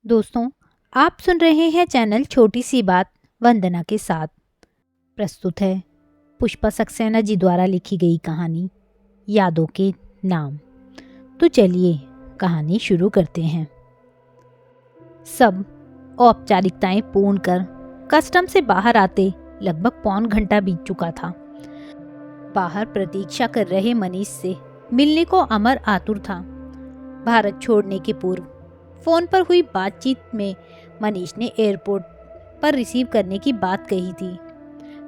दोस्तों, आप सुन रहे हैं चैनल छोटी सी बात वंदना के साथ। प्रस्तुत है पुष्पा सक्सेना जी द्वारा लिखी गई कहानी यादों के नाम। तो चलिए कहानी शुरू करते हैं। सब औपचारिकताएं पूर्ण कर कस्टम से बाहर आते लगभग पौन घंटा बीत चुका था। बाहर प्रतीक्षा कर रहे मनीष से मिलने को अमर आतुर था। भारत छोड़ने के पूर्व फोन पर हुई बातचीत में मनीष ने एयरपोर्ट पर रिसीव करने की बात कही थी।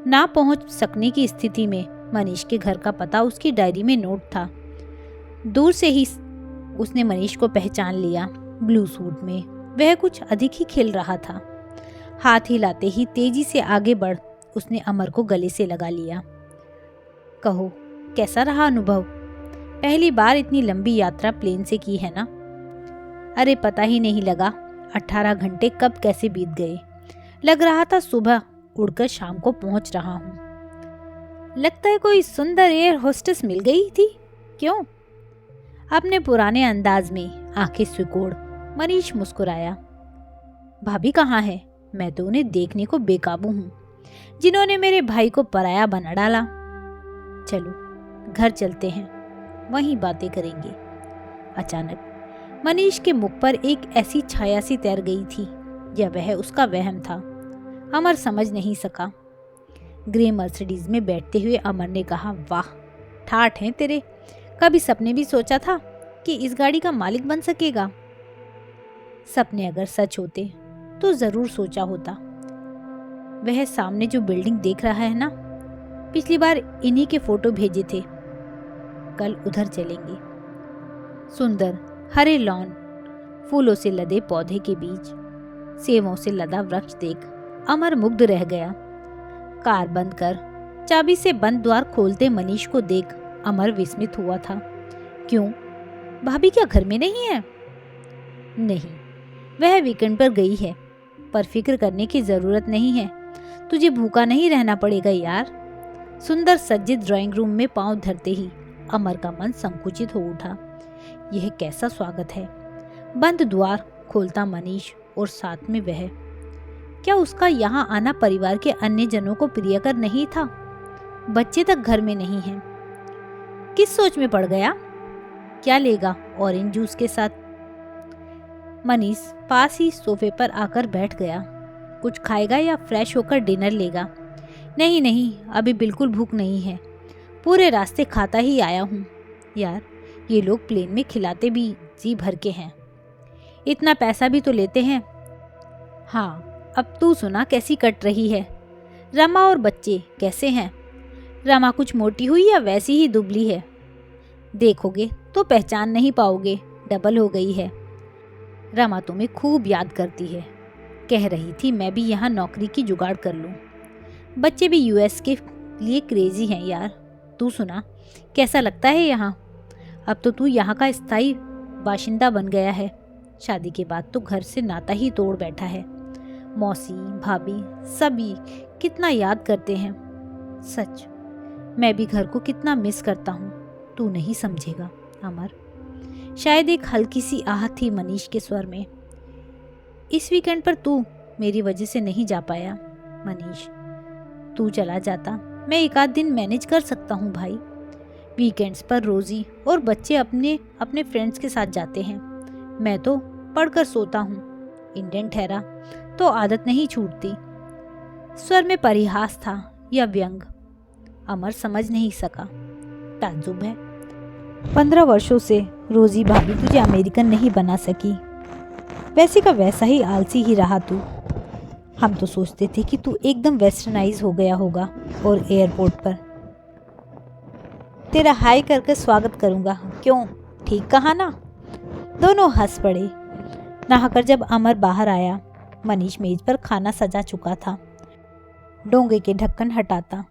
ना पहुंच सकने की स्थिति में मनीष के घर का पता उसकी डायरी में नोट था। दूर से ही उसने मनीष को पहचान लिया। ब्लू सूट में वह कुछ अधिक ही खिल रहा था। हाथ हिलाते ही तेजी से आगे बढ़ उसने अमर को गले से लगा लिया। कहो, कैसा रहा अनुभव? पहली बार इतनी लंबी यात्रा प्लेन से की है ना? अरे पता ही नहीं लगा 18 घंटे कब कैसे बीत गए। लग रहा था सुबह उड़कर शाम को पहुंच रहा हूं। लगता है कोई सुंदर एयर होस्टेस मिल गई थी। क्यों? अपने पुराने अंदाज में आंखें सिकोड़ मनीष मुस्कुराया। भाभी कहाँ है? मैं तो उन्हें देखने को बेकाबू हूं, जिन्होंने मेरे भाई को पराया बना डाला। चलो घर चलते हैं, वहीं बातें करेंगे। अचानक मनीष के मुख पर एक ऐसी छाया सी तैर गई थी या वह उसका वहम था। अमर समझ नहीं सका। ग्रे मर्सिडीज में बैठते हुए अमर ने कहा, वाह ठाठ हैं तेरे। कभी सपने भी सोचा था कि इस गाड़ी का मालिक बन सकेगा? सपने अगर सच होते तो जरूर सोचा होता। वह सामने जो बिल्डिंग देख रहा है ना, पिछली बार इन्हीं के फोटो भेजे थे। कल उधर चलेंगे। सुंदर हरे लॉन, फूलों से लदे पौधे के बीच सेवों से लदा वृक्ष देख अमर मुग्ध रह गया। कार बंद कर चाबी से बंद द्वार खोलते मनीष को देख अमर विस्मित हुआ था। क्यों, भाभी क्या घर में नहीं है? नहीं, वह वीकेंड पर गई है, पर फिक्र करने की जरूरत नहीं है। तुझे भूखा नहीं रहना पड़ेगा यार। सुंदर सज्जित ड्राइंग रूम में पांव धरते ही अमर का मन संकुचित हो उठा। यह कैसा स्वागत है? बंद द्वार खोलता मनीष और साथ में वह। क्या उसका यहाँ आना परिवार के अन्य जनों को प्रियकर नहीं था? बच्चे तक घर में नहीं हैं। किस सोच में पड़ गया? क्या लेगा ऑरेंज जूस के साथ? मनीष पास ही सोफे पर आकर बैठ गया। कुछ खाएगा या फ्रेश होकर डिनर लेगा? नहीं नहीं, अभी बिल्कुल भूख नहीं है। पूरे रास्ते खाता ही आया हूँ। यार, ये लोग प्लेन में खिलाते भी जी भर के हैं, इतना पैसा भी तो लेते हैं। हाँ, अब तू सुना कैसी कट रही है। रमा और बच्चे कैसे हैं? रमा कुछ मोटी हुई या वैसी ही दुबली है? देखोगे तो पहचान नहीं पाओगे, डबल हो गई है। रमा तुम्हें खूब याद करती है, कह रही थी मैं भी यहाँ नौकरी की जुगाड़ कर लूँ। बच्चे भी यूएस के लिए क्रेजी हैं यार। तू सुना, कैसा लगता है यहाँ? अब तो तू यहाँ का स्थायी बाशिंदा बन गया है। शादी के बाद तो घर से नाता ही तोड़ बैठा है। मौसी, भाभी सभी कितना याद करते हैं। सच, मैं भी घर को कितना मिस करता हूँ। तू नहीं समझेगा अमर। शायद एक हल्की सी आहट थी मनीष के स्वर में। इस वीकेंड पर तू मेरी वजह से नहीं जा पाया मनीष। तू चला जाता मैं एक आध दिन मैनेज कर सकता हूँ भाई। वीकेंड्स पर रोजी और बच्चे अपने अपने फ्रेंड्स के साथ जाते हैं। मैं तो पढ़कर सोता हूँ। इंडियन ठहरा तो आदत नहीं छूटती। स्वर में परिहास था या व्यंग, अमर समझ नहीं सका। ताज्जुब है, 15 वर्षों से रोजी भाभी तुझे अमेरिकन नहीं बना सकी। वैसे का वैसा ही आलसी ही रहा तू। हम तो सोचते थे कि तू एकदम वेस्टर्नाइज हो गया होगा और एयरपोर्ट पर तेरा हाई करके स्वागत करूंगा। क्यों, ठीक कहा ना? दोनों हंस पड़े। नहाकर जब अमर बाहर आया, मनीष मेज पर खाना सजा चुका था। डोंगे के ढक्कन हटाता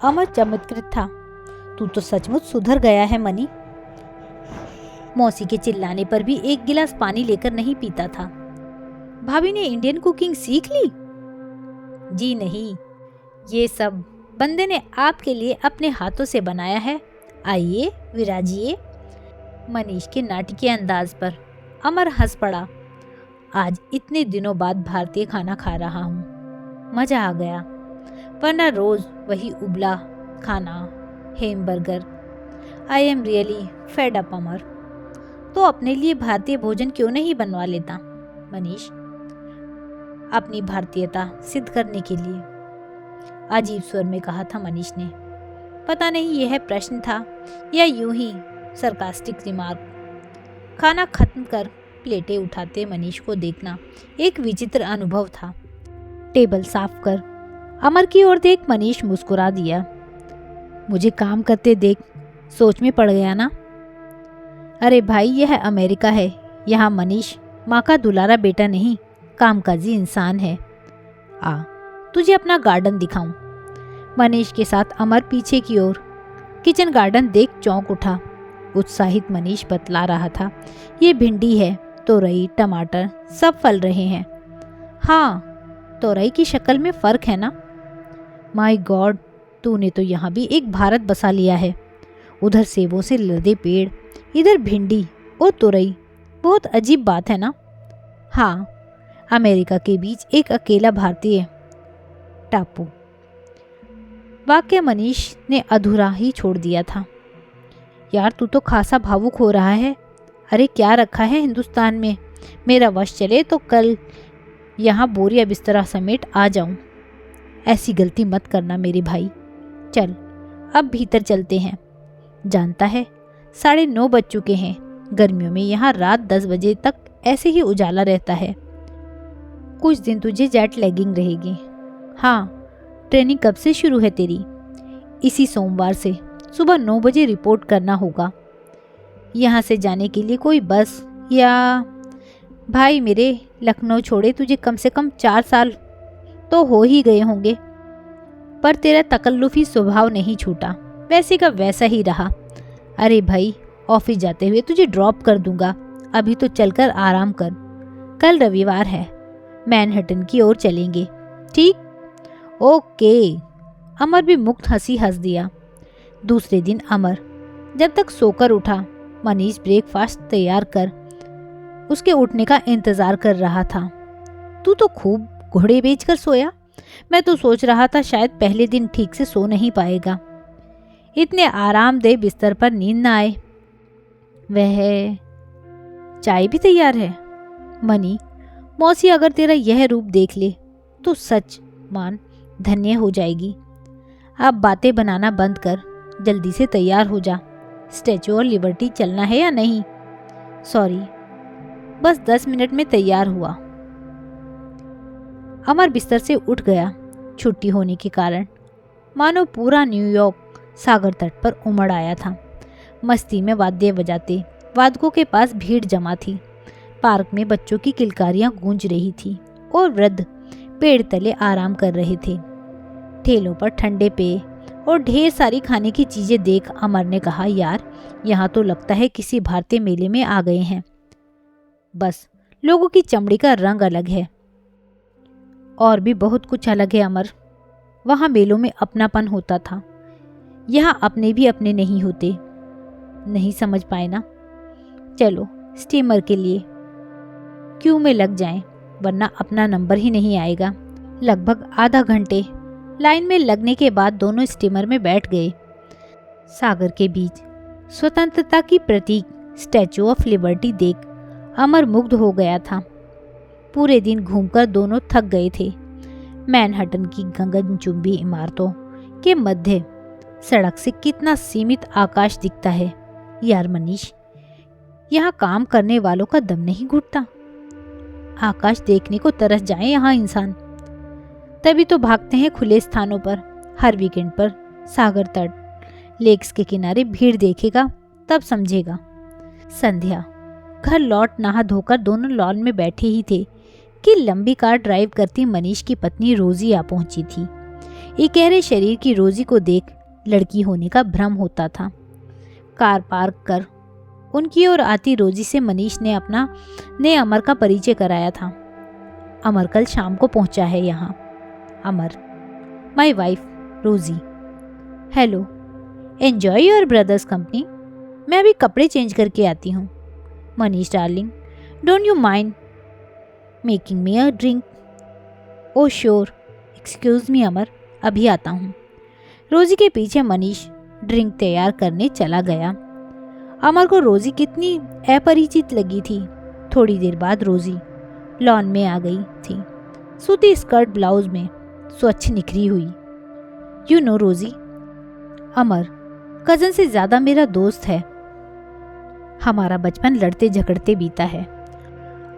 अमर चमत्कृत था। तू तो सचमुच सुधर गया है मनी। मौसी के चिल्लाने पर भी एक गिलास पानी लेकर नहीं पीता था। भाभी ने इंडियन कुकिंग सीख ली? जी नहीं, ये सब बंदे ने आपके लिए अपने हाथों से बनाया है। आइए विराजिए। मनीष के नाटकीय अंदाज पर अमर हंस पड़ा। आज इतने दिनों बाद भारतीय खाना खा रहा हूँ, मज़ा आ गया। वरना रोज़ वही उबला खाना, hamburger. I am really fed up Amar. तो अपने लिए भारतीय भोजन क्यों नहीं बनवा लेता मनीष, अपनी भारतीयता सिद्ध करने के लिए? अजीब स्वर में कहा था मनीष ने। पता नहीं यह प्रश्न था या यूं ही सरकास्टिक रिमार्क। खाना खत्म कर प्लेटें उठाते मनीष को देखना एक विचित्र अनुभव था। टेबल साफ कर अमर की ओर देख मनीष मुस्कुरा दिया। मुझे काम करते देख सोच में पड़ गया ना? अरे भाई, यह अमेरिका है। यहाँ मनीष माँ का दुलारा बेटा नहीं, कामकाजी इंसान है। आ, तुझे अपना गार्डन दिखाऊं। मनीष के साथ अमर पीछे की ओर किचन गार्डन देख चौंक उठा। उत्साहित मनीष बतला रहा था, ये भिंडी है, तोरई, टमाटर सब फल रहे हैं। हाँ, तोरई की शक्ल में फर्क है ना? माय गॉड, तूने तो यहाँ भी एक भारत बसा लिया है। उधर सेबों से लदे पेड़, इधर भिंडी और तुरई। बहुत अजीब बात है ना? हाँ, अमेरिका के बीच एक अकेला भारतीय टापू। वाक्य मनीष ने अधूरा ही छोड़ दिया था। यार, तू तो खासा भावुक हो रहा है। अरे क्या रखा है हिंदुस्तान में? मेरा वश चले तो कल यहाँ बोरिया बिस्तरा समेट आ जाऊं। ऐसी गलती मत करना मेरे भाई। चल अब भीतर चलते हैं। जानता है 9:30 बज चुके हैं। गर्मियों में यहाँ रात 10 बजे तक ऐसे ही उजाला रहता है। कुछ दिन तुझे जेट लैगिंग रहेगी। हाँ, ट्रेनिंग कब से शुरू है तेरी? इसी सोमवार से। सुबह 9 बजे रिपोर्ट करना होगा। यहाँ से जाने के लिए कोई बस या? भाई मेरे, लखनऊ छोड़े तुझे कम से कम 4 साल तो हो ही गए होंगे, पर तेरा तकल्लुफी स्वभाव नहीं छूटा, वैसे का वैसा ही रहा। अरे भाई, ऑफिस जाते हुए तुझे ड्रॉप कर दूंगा। अभी तो चलकर आराम कर। कल रविवार है, मैनहट्टन की ओर चलेंगे। ठीक? ओके। अमर भी मुक्त हंसी हंस दिया। दूसरे दिन अमर जब तक सोकर उठा, मनीष ब्रेकफास्ट तैयार कर उसके उठने का इंतजार कर रहा था। तू तो खूब घोड़े बेचकर सोया। मैं तो सोच रहा था शायद पहले दिन ठीक से सो नहीं पाएगा। इतने आरामदेह बिस्तर पर नींद न आए। वह चाय भी तैयार है। मनी, मौसी अगर तेरा यह रूप देख ले तो सच मान धन्य हो जाएगी। अब बातें बनाना बंद कर, जल्दी से तैयार हो जा। स्टैचू ऑफ लिबर्टी चलना है या नहीं? सॉरी, बस 10 मिनट में तैयार हुआ। अमर बिस्तर से उठ गया। छुट्टी होने के कारण मानो पूरा न्यूयॉर्क सागर तट पर उमड़ आया था। मस्ती में वाद्य बजाते वादकों के पास भीड़ जमा थी। पार्क में बच्चों की किलकारियां गूंज रही थी और वृद्ध पेड़ तले आराम कर रहे थे। ठेलों पर ठंडे पेय और ढेर सारी खाने की चीजें देख अमर ने कहा, यार यहाँ तो लगता है किसी भारतीय मेले में आ गए हैं। बस लोगों की चमड़ी का रंग अलग है। और भी बहुत कुछ अलग है अमर। वहाँ मेलों में अपनापन होता था, यहाँ अपने भी अपने नहीं होते। नहीं समझ पाए ना? चलो स्टीमर के लिए क्यू में लग जाएं, वरना अपना नंबर ही नहीं आएगा। लगभग आधा घंटे लाइन में लगने के बाद दोनों स्टीमर में बैठ गए। सागर के बीच स्वतंत्रता की प्रतीक स्टैचू ऑफ लिबर्टी देख अमर मुग्ध हो गया था। पूरे दिन घूमकर दोनों थक गए थे। मैनहट्टन की गगनचुंबी इमारतों के मध्य सड़क से कितना सीमित आकाश दिखता है। यार मनीष, यहाँ काम करने वालों का दम नहीं घुटता। आकाश देखने को तरस जाए यहाँ इंसान। तभी तो भागते हैं खुले स्थानों पर। हर वीकेंड पर सागर तट लेक्स के किनारे भीड़ देखेगा तब समझेगा। संध्या घर लौट नहा धोकर दोनों लॉन में बैठे ही थे कि लंबी कार ड्राइव करती मनीष की पत्नी रोजी आ पहुंची थी। इकहरे शरीर की रोजी को देख लड़की होने का भ्रम होता था। कार पार्क कर उनकी ओर आती रोजी से मनीष ने अमर का परिचय कराया था। अमर कल शाम को पहुंचा है यहाँ। Amar, my wife Rosie. Hello, enjoy your brother's company. मैं अभी कपड़े चेंज करके आती हूँ। Manish darling, don't you mind making me a drink. Oh sure, excuse me Amar, अभी आता हूँ। रोज़ी के पीछे मनीष ड्रिंक तैयार करने चला गया। अमर को रोज़ी कितनी अपरिचित लगी थी। थोड़ी देर बाद रोज़ी लॉन में आ गई थी, सूती स्कर्ट ब्लाउज में, स्वच्छ निखरी हुई। यू नो रोज़ी, अमर कज़न से ज़्यादा मेरा दोस्त है। हमारा बचपन लड़ते झगड़ते बीता है।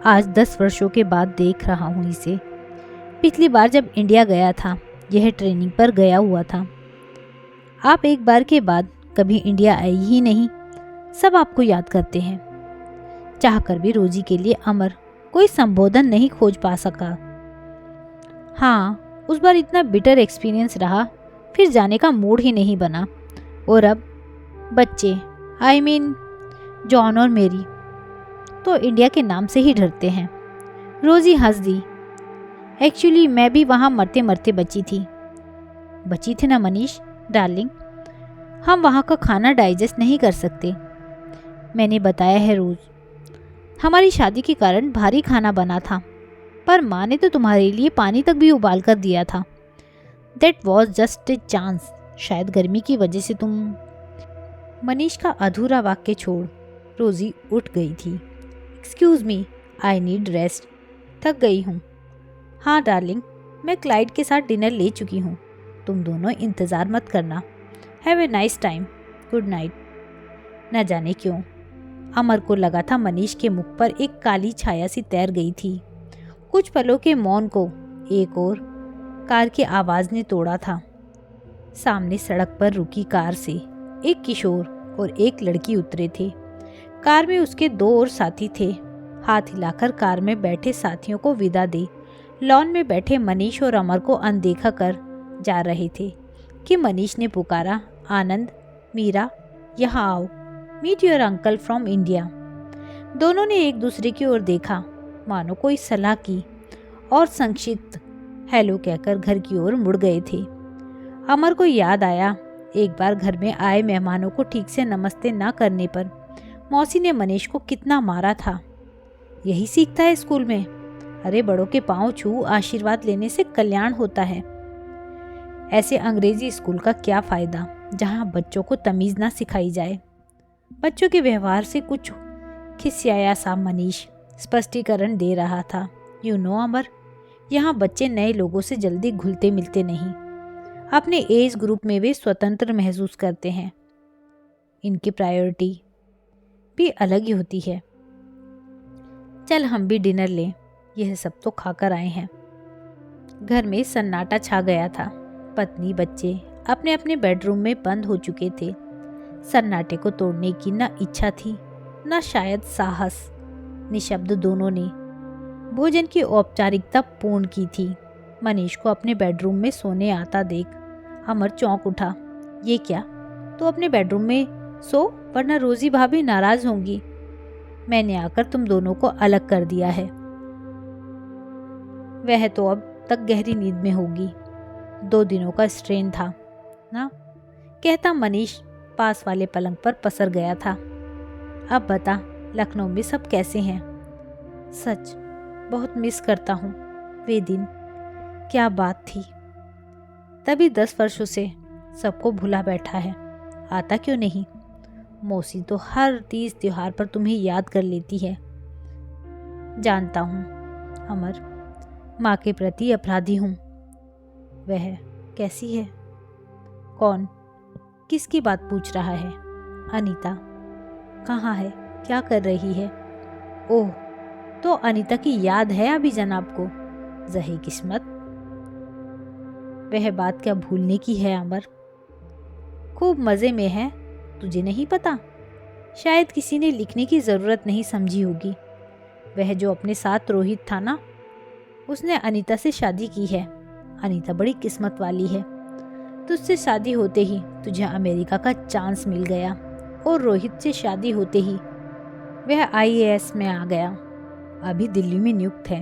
आज 10 वर्षों के बाद देख रहा हूँ इसे। पिछली बार जब इंडिया गया था, यह ट्रेनिंग पर गया हुआ था। आप एक बार के बाद कभी इंडिया आई ही नहीं। सब आपको याद करते हैं। चाहकर भी रोज़ी के लिए अमर कोई संबोधन नहीं खोज पा सका। हाँ, उस बार इतना बिटर एक्सपीरियंस रहा, फिर जाने का मूड ही नहीं बना। और अब बच्चे, आई मीन जॉन और मेरी, तो इंडिया के नाम से ही डरते हैं। रोज़ी हंस दी। एक्चुअली मैं भी वहाँ मरते मरते बची थी ना मनीष डार्लिंग। हम वहाँ का खाना डाइजेस्ट नहीं कर सकते। मैंने बताया है रोज़, हमारी शादी के कारण भारी खाना बना था, पर माँ ने तो तुम्हारे लिए पानी तक भी उबाल कर दिया था। That was just a chance. शायद गर्मी की वजह से तुम। मनीष का अधूरा वाक्य छोड़ रोज़ी उठ गई थी। Excuse me, I need rest, थक गई हूँ। हाँ डार्लिंग, मैं क्लाइड के साथ डिनर ले चुकी हूँ, तुम दोनों इंतज़ार मत करना। Have a nice time, good night. न जाने क्यों अमर को लगा था मनीष के मुख पर एक काली छाया सी तैर गई थी। कुछ पलों के मौन को एक और कार की आवाज़ ने तोड़ा था। सामने सड़क पर रुकी कार से एक किशोर और एक लड़की उतरे थे। कार में उसके 2 और साथी थे। हाथ हिलाकर कार में बैठे साथियों को विदा दे लॉन में बैठे मनीष और अमर को अनदेखा कर जा रहे थे कि मनीष ने पुकारा, आनंद, मीरा, यहाँ आओ, meet your uncle from India. दोनों ने एक दूसरे की ओर देखा, मानो कोई सलाह की, और संक्षिप्त हेलो कहकर घर की ओर मुड़ गए थे। अमर को याद आया, एक बार घर में आए मेहमानों को ठीक से नमस्ते न करने पर मौसी ने मनीष को कितना मारा था। यही सीखता है स्कूल में। अरे बड़ों के पांव छू आशीर्वाद लेने से कल्याण होता है। ऐसे अंग्रेजी स्कूल का क्या फायदा जहां बच्चों को तमीज ना सिखाई जाए। बच्चों के व्यवहार से कुछ खिसियाया सा मनीष स्पष्टीकरण दे रहा था। यू नो अमर, यहाँ बच्चे नए लोगों से जल्दी घुलते मिलते नहीं। अपने एज ग्रुप में वे स्वतंत्र महसूस करते हैं। इनकी प्रायोरिटी भी अलग ही होती है। चल हम भी डिनर लें, यह सब तो खाकर आए हैं। घर में सन्नाटा छा गया था। पत्नी बच्चे अपने अपने बेडरूम में बंद हो चुके थे। सन्नाटे को तोड़ने की न इच्छा थी न शायद साहस। निशब्द दोनों ने भोजन की औपचारिकता पूर्ण की थी। मनीष को अपने बेडरूम में सोने आता देख अमर चौंक उठा। ये क्या, तो अपने बेडरूम में सो, वरना रोज़ी भाभी नाराज होंगी। मैंने आकर तुम दोनों को अलग कर दिया है। वह तो अब तक गहरी नींद में होगी। 2 दिनों का स्ट्रेन था ना, कहता मनीष पास वाले पलंग पर पसर गया था। अब बता, लखनऊ में सब कैसे हैं? सच बहुत मिस करता हूँ वे दिन, क्या बात थी। तभी 10 वर्षों से सबको भुला बैठा है। आता क्यों नहीं? मौसी तो हर तीज त्योहार पर तुम्हें याद कर लेती है। जानता हूँ अमर, माँ के प्रति अपराधी हूँ। वह कैसी है? कौन? किसकी बात पूछ रहा है? अनीता कहाँ है? क्या कर रही है? ओह, तो अनीता की याद है अभी जनाब को? जही किस्मत। वह बात क्या भूलने की है अमर? खूब मज़े में है, तुझे नहीं पता? शायद किसी ने लिखने की ज़रूरत नहीं समझी होगी। वह जो अपने साथ रोहित था ना, उसने अनीता से शादी की है। अनीता बड़ी किस्मत वाली है। तुझसे शादी होते ही तुझे अमेरिका का चांस मिल गया, और रोहित से शादी होते ही वह IAS में आ गया। अभी दिल्ली में नियुक्त है।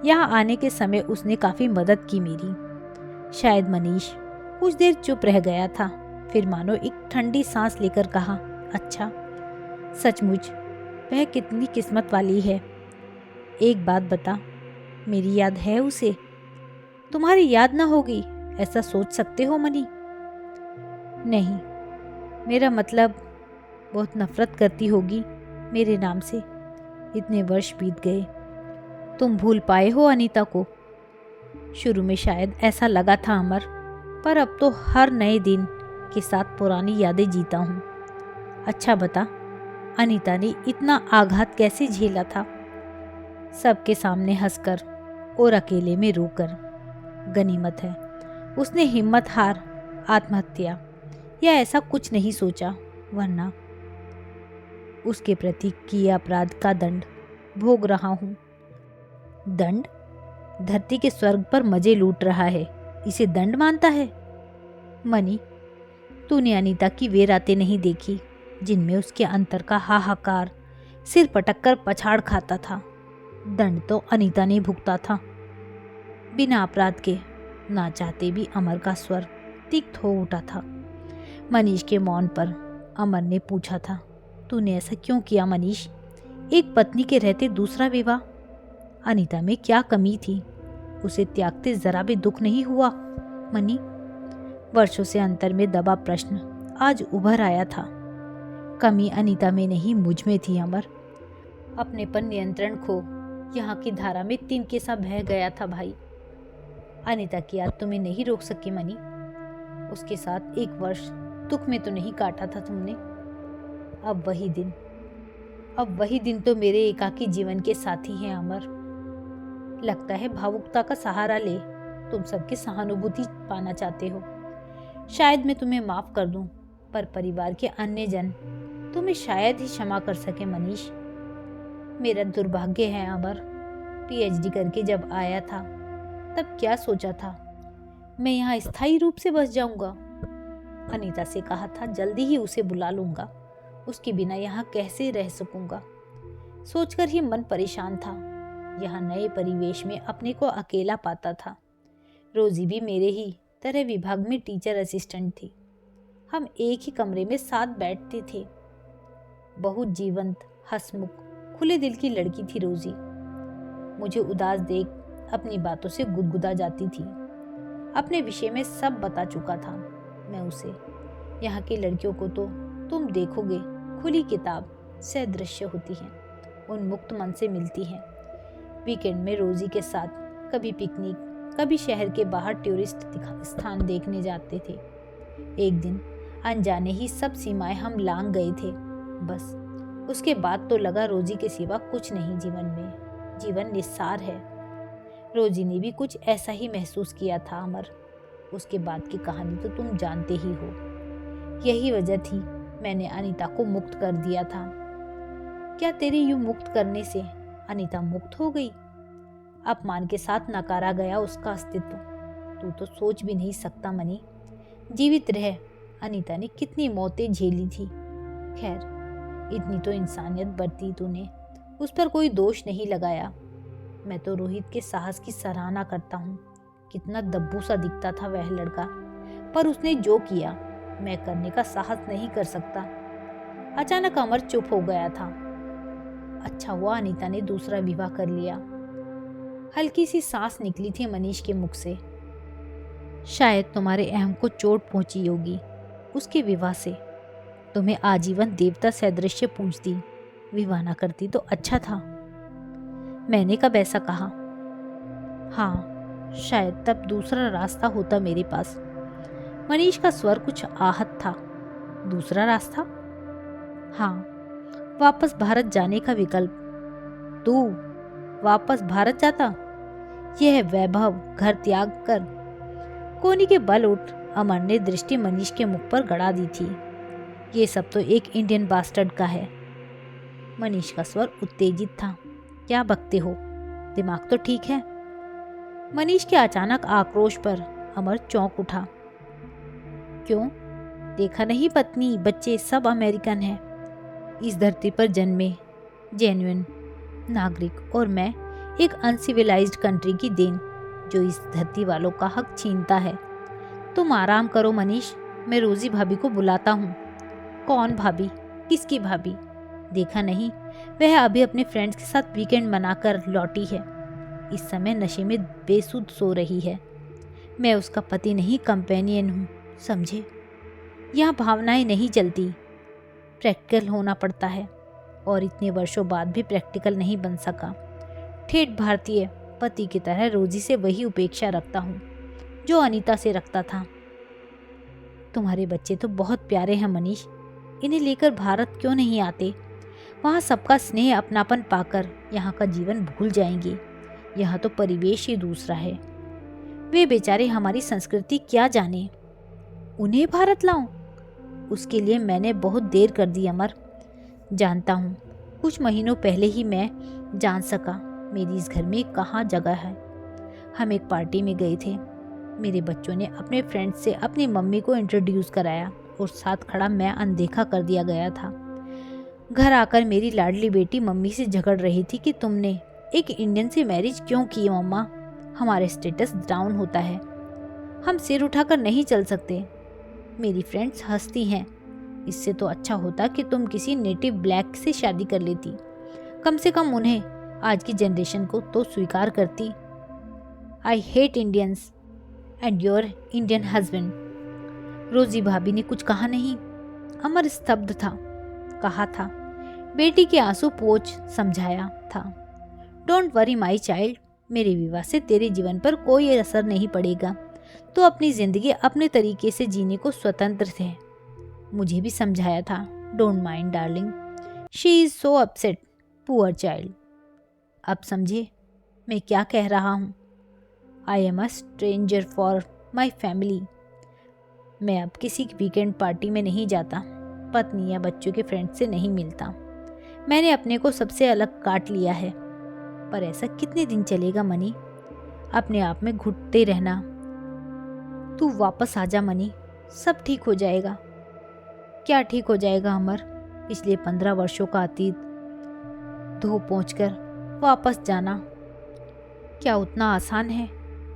यहाँ आने के समय उसने काफ़ी मदद की मेरी। शायद मनीष कुछ देर चुप रह गया था, फिर मानो एक ठंडी सांस लेकर कहा, अच्छा, सचमुच वह कितनी किस्मत वाली है। एक बात बता, मेरी याद है उसे? तुम्हारी याद ना होगी ऐसा सोच सकते हो मनी? नहीं, मेरा मतलब बहुत नफरत करती होगी मेरे नाम से। इतने वर्ष बीत गए, तुम भूल पाए हो अनीता को? शुरू में शायद ऐसा लगा था अमर, पर अब तो हर नए दिन के साथ पुरानी यादें जीता हूँ। अच्छा बता, अनीता ने इतना आघात कैसे झेला था? सबके सामने हंसकर और अकेले में रोकर। गनीमत है उसने हिम्मत हार आत्महत्या या ऐसा कुछ नहीं सोचा, वरना उसके प्रति किए अपराध का दंड भोग रहा हूँ। दंड? धरती के स्वर्ग पर मजे लूट रहा है, इसे दंड मानता है? मनी, तूने अनीता की वे रातें नहीं देखी जिनमें उसके अंतर का हाहाकार सिर पटक कर पछाड़ खाता था। दंड तो अनीता ने भुगता था। बिना अपराध के ना चाहते भी अमर का स्वर तिक्त हो उठा था। मनीष के मौन पर अमर ने पूछा था, तूने ऐसा क्यों किया मनीष? एक पत्नी के रहते दूसरा विवाह? अनीता में क्या कमी थी? उसे त्यागते जरा भी दुख नहीं हुआ मनी? वर्षों से अंतर में दबा प्रश्न आज उभर आया था। कमी अनीता में नहीं, मुझ में थी अमर। अपने पर नियंत्रण खो यहाँ की धारा में तिनके सा बह गया था भाई। अनीता की याद तुम्हें नहीं रोक सकी मनी। उसके साथ एक वर्ष दुख में तो नहीं काटा था तुमने? अब वही दिन तो मेरे एकाकी जीवन के साथी हैं अमर। लगता है भावुकता का सहारा ले तुम सबकी सहानुभूति पाना चाहते हो। शायद मैं तुम्हें माफ कर दूं, पर परिवार के अन्य जन तुम्हें शायद ही क्षमा कर सके मनीष। मेरा दुर्भाग्य है अमर, पीएचडी करके जब आया था तब क्या सोचा था मैं यहाँ स्थायी रूप से बस जाऊंगा। अनीता से कहा था जल्दी ही उसे बुला लूंगा, उसके बिना यहाँ कैसे रह सकूंगा। सोचकर ही मन परेशान था। यहाँ नए परिवेश में अपने को अकेला पाता था। रोजी भी मेरे ही तरह विभाग में टीचर असिस्टेंट थी। हम एक ही कमरे में साथ बैठते थे। बहुत जीवंत, हंसमुख, खुले दिल की लड़की थी रोजी। मुझे उदास देख अपनी बातों से गुदगुदा जाती थी। अपने विषय में सब बता चुका था मैं उसे। यहाँ की लड़कियों को तो तुम देखोगे खुली किताब सदृश्य होती हैं, उन्मुक्त मन से मिलती हैं। वीकेंड में रोजी के साथ कभी पिकनिक, कभी शहर के बाहर टूरिस्ट स्थान देखने जाते थे। एक दिन अनजाने ही सब सीमाएं हम लांघ गए थे। बस उसके बाद तो लगा रोजी के सिवा कुछ नहीं जीवन में, जीवन निस्सार है। रोजी ने भी कुछ ऐसा ही महसूस किया था अमर। उसके बाद की कहानी तो तुम जानते ही हो। यही वजह थी मैंने अनीता को मुक्त कर दिया था। क्या तेरे यूं मुक्त करने से अनीता मुक्त हो गई? अपमान के साथ नकारा गया उसका अस्तित्व। तू तो सोच भी नहीं सकता मनी। जीवित रह अनीता ने कितनी मौतें झेली थी। खैर, इतनी तो इंसानियत बरती तूने, उस पर कोई दोष नहीं लगाया। मैं तो रोहित के साहस की सराहना करता हूँ। कितना दब्बू सा दिखता था वह लड़का, पर उसने जो किया मैं करने का साहस नहीं कर सकता। अचानक अमर चुप हो गया था। अच्छा हुआ अनीता ने दूसरा विवाह कर लिया। हल्की सी सांस निकली थी मनीष के मुख से। शायद तुम्हारे अहम को चोट पहुंची होगी उसके विवाह से। तुम्हें आजीवन देवता सदृश्य पूजती, विवाह ना करती तो अच्छा था। मैंने कब ऐसा कहा? हाँ, शायद तब दूसरा रास्ता होता मेरे पास। मनीष का स्वर कुछ आहत था। दूसरा रास्ता? हाँ, वापस भारत जाने का विकल्प। तू वापस भारत जाता? यह वैभव घर त्याग कर? कोनी के बल उठ अमर ने दृष्टि मनीष के मुख पर गड़ा दी थी। ये सब तो एक इंडियन बास्टर्ड का है। मनीष का स्वर उत्तेजित था। क्या बकते हो? दिमाग तो ठीक है? मनीष के अचानक आक्रोश पर अमर चौंक उठा। क्यों? देखा नहीं पत्नी बच्चे सब अमेरिकन हैं। इस धरती पर जन्मे जेन्युइन नागरिक और मैं एक अनसिविलाइज्ड कंट्री की देन जो इस धरती वालों का हक छीनता है। तुम आराम करो मनीष, मैं रोजी भाभी को बुलाता हूँ। कौन भाभी? किसकी भाभी? देखा नहीं, वह अभी अपने फ्रेंड्स के साथ वीकेंड मनाकर लौटी है। इस समय नशे में बेसुध सो रही है। मैं उसका पति नहीं, कंपेनियन हूँ, समझे। यहाँ भावनाएं नहीं चलती, प्रैक्टिकल होना पड़ता है, और इतने वर्षों बाद भी प्रैक्टिकल नहीं बन सका। ठेठ भारतीय पति की तरह रोजी से वही उपेक्षा रखता हूँ जो अनीता से रखता था। तुम्हारे बच्चे तो बहुत प्यारे हैं मनीष, इन्हें लेकर भारत क्यों नहीं आते? वहाँ सबका स्नेह अपनापन पाकर यहाँ का जीवन भूल जाएंगे। यहाँ तो परिवेश ही दूसरा है। वे बेचारे हमारी संस्कृति क्या जाने। उन्हें भारत लाऊं? उसके लिए मैंने बहुत देर कर दी अमर। जानता हूँ, कुछ महीनों पहले ही मैं जान सका मेरी इस घर में कहाँ जगह है। हम एक पार्टी में गए थे। मेरे बच्चों ने अपने फ्रेंड से अपनी मम्मी को इंट्रोड्यूस कराया और साथ खड़ा मैं अनदेखा कर दिया गया था। घर आकर मेरी लाडली बेटी मम्मी से झगड़ रही थी कि तुमने एक इंडियन से मैरिज क्यों की मम्मा, हमारे स्टेटस डाउन होता है, हम सिर उठाकर नहीं चल सकते। मेरी फ्रेंड्स हंसती हैं। इससे तो अच्छा होता कि तुम किसी नेटिव ब्लैक से शादी कर लेती, कम से कम उन्हें, आज की जनरेशन को तो स्वीकार करती। I hate Indians and your Indian husband. रोजी भाभी ने कुछ कहा नहीं। अमर स्तब्ध था। कहा था, बेटी के आंसू पोंछ समझाया था। डोंट वरी माई चाइल्ड, मेरे विवाह से तेरे जीवन पर कोई असर नहीं पड़ेगा। तो अपनी जिंदगी अपने तरीके से जीने को स्वतंत्र थे। मुझे भी समझाया था। Don't mind darling, she is so upset, poor child. अब समझे मैं क्या कह रहा हूँ। I am a stranger for my family. मैं अब किसी वीकेंड पार्टी में नहीं जाता, पत्नी या बच्चों के फ्रेंड से नहीं मिलता। मैंने अपने को सबसे अलग काट लिया है। पर ऐसा कितने दिन चलेगा मनी? अपने आप में घुटते रहना। तू वापस आजा मनी, सब ठीक हो जाएगा। क्या ठीक हो जाएगा अमर? पिछले 15 वर्षों का अतीत धो पोंछ कर वापस जाना क्या उतना आसान है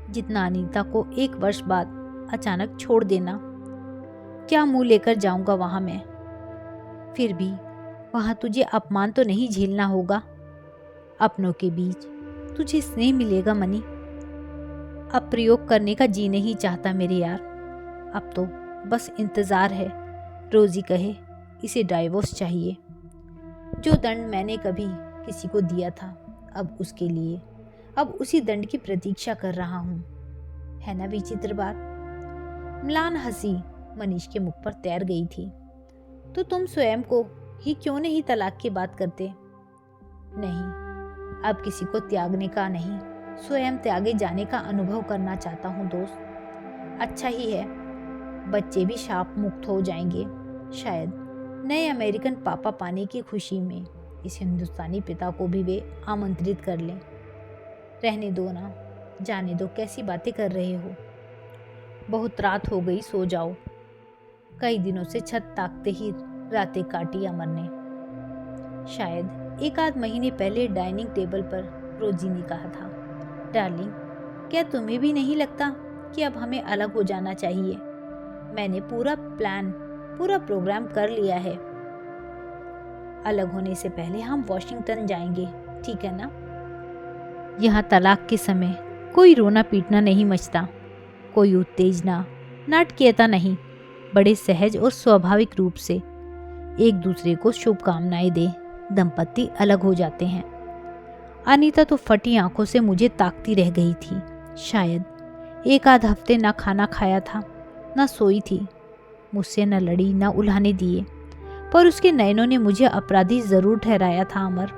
जितना अनीता को 1 वर्ष बाद अचानक छोड़ देना? क्या मुंह लेकर जाऊंगा वहां मैं? फिर भी वहां तुझे अपमान तो नहीं झेलना होगा। अपनों के बीच तुझे स्नेह मिलेगा मनी। अब प्रयोग करने का जी नहीं चाहता मेरे यार। अब तो बस इंतजार है रोजी कहे इसे डाइवोर्स चाहिए। जो दंड मैंने कभी किसी को दिया था, अब उसके लिए अब उसी दंड की प्रतीक्षा कर रहा हूँ। है ना विचित्र बात? म्लान हंसी मनीष के मुख पर तैर गई थी। तो तुम स्वयं को ही क्यों नहीं तलाक की बात करते? नहीं, अब किसी को त्यागने का नहीं, स्वयं त्यागे जाने का अनुभव करना चाहता हूँ दोस्त। अच्छा ही है, बच्चे भी शाप मुक्त हो जाएंगे। शायद नए अमेरिकन पापा पाने की खुशी में इस हिंदुस्तानी पिता को भी वे आमंत्रित कर लें। रहने दो ना, जाने दो, कैसी बातें कर रहे हो। बहुत रात हो गई, सो जाओ। कई दिनों से छत ताकते ही रातें काटी अमर ने। शायद 1 आध महीने पहले डाइनिंग टेबल पर रोजी ने कहा था, डार्लिंग, क्या तुम्हें भी नहीं लगता कि अब हमें अलग हो जाना चाहिए? मैंने पूरा प्रोग्राम कर लिया है। अलग होने से पहले हम वॉशिंगटन जाएंगे, ठीक है ना? यहाँ तलाक के समय कोई रोना पीटना नहीं मचता, कोई उत्तेजना, नाटकीयता नहीं। बड़े सहज और स्वाभाविक रूप से एक दूसरे को शुभकामनाएं दे दंपति अलग हो जाते हैं। अनीता तो फटी आंखों से मुझे ताकती रह गई थी। शायद 1 आध हफ्ते ना खाना खाया था, ना सोई थी, मुझसे न लड़ी, न उल्हाने दिए। पर उसके नयनों ने मुझे अपराधी जरूर ठहराया था अमर।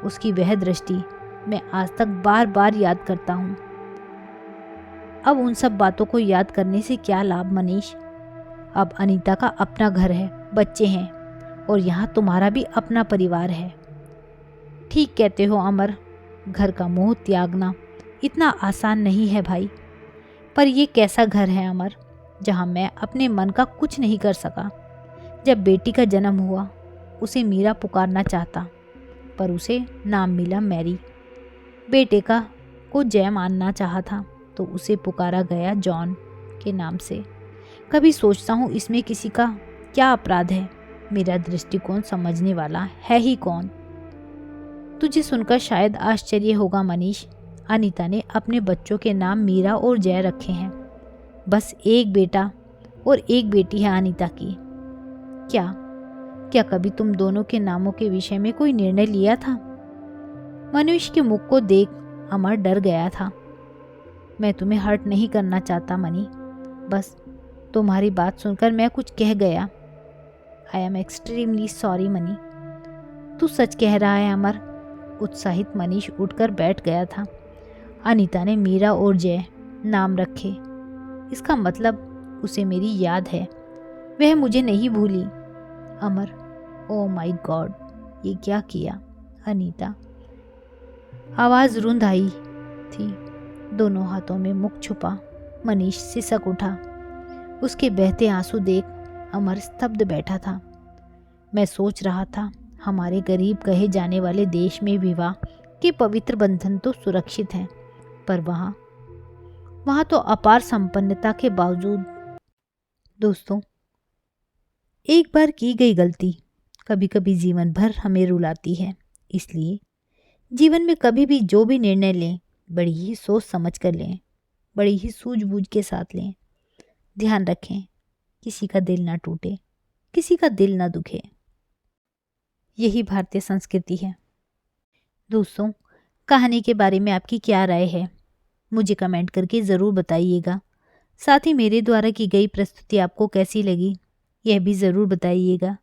उसकी वह दृष्टि मैं आज तक बार बार याद करता हूँ। अब उन सब बातों को याद करने से क्या लाभ मनीष? अब अनीता का अपना घर है, बच्चे हैं, और यहाँ तुम्हारा भी अपना परिवार है। ठीक कहते हो अमर, घर का मोह त्यागना इतना आसान नहीं है भाई। पर ये कैसा घर है अमर, जहाँ मैं अपने मन का कुछ नहीं कर सका। जब बेटी का जन्म हुआ, उसे मीरा पुकारना चाहता, पर उसे नाम मिला मैरी। बेटे का को जय मानना चाहा था, तो उसे पुकारा गया जॉन के नाम से। कभी सोचता हूँ इसमें किसी का क्या अपराध है? मेरा दृष्टिकोण समझने वाला है ही कौन? तुझे सुनकर शायद आश्चर्य होगा मनीष, अनीता ने अपने बच्चों के नाम मीरा और जय रखे हैं। बस एक बेटा और एक बेटी है अनीता की। क्या कभी तुम दोनों के नामों के विषय में कोई निर्णय लिया था? मनीष के मुख को देख अमर डर गया था। मैं तुम्हें हर्ट नहीं करना चाहता मनी, बस तुम्हारी बात सुनकर मैं कुछ कह गया। I am extremely sorry money. तू सच कह रहा है अमर? उत्साहित मनीष उठकर बैठ गया था। अनीता ने मीरा और जय नाम रखे, इसका मतलब उसे मेरी याद है, वह मुझे नहीं भूली। अमर, ओ माय गॉड, ये क्या किया? अनीता। आवाज़ रुंध आई थी। दोनों हाथों में मुख छुपा मनीष सिसक उठा। उसके बहते आंसू देख अमर स्तब्ध बैठा था। मैं सोच रहा था, हमारे गरीब कहे जाने वाले देश में विवाह के पवित्र बंधन तो सुरक्षित हैं, पर वहाँ तो अपार संपन्नता के बावजूद। दोस्तों, एक बार की गई गलती कभी कभी जीवन भर हमें रुलाती है। इसलिए जीवन में कभी भी जो भी निर्णय लें, बड़ी ही सोच समझ कर लें, बड़ी ही सूझबूझ के साथ लें। ध्यान रखें, किसी का दिल ना टूटे, किसी का दिल ना दुखे। यही भारतीय संस्कृति है। दोस्तों, कहानी के बारे में आपकी क्या राय है, मुझे कमेंट करके ज़रूर बताइएगा। साथ ही मेरे द्वारा की गई प्रस्तुति आपको कैसी लगी, यह भी ज़रूर बताइएगा।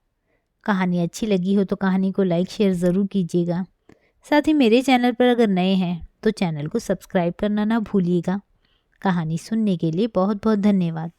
कहानी अच्छी लगी हो तो कहानी को लाइक शेयर ज़रूर कीजिएगा। साथ ही मेरे चैनल पर अगर नए हैं तो चैनल को सब्सक्राइब करना ना भूलिएगा। कहानी सुनने के लिए बहुत बहुत धन्यवाद।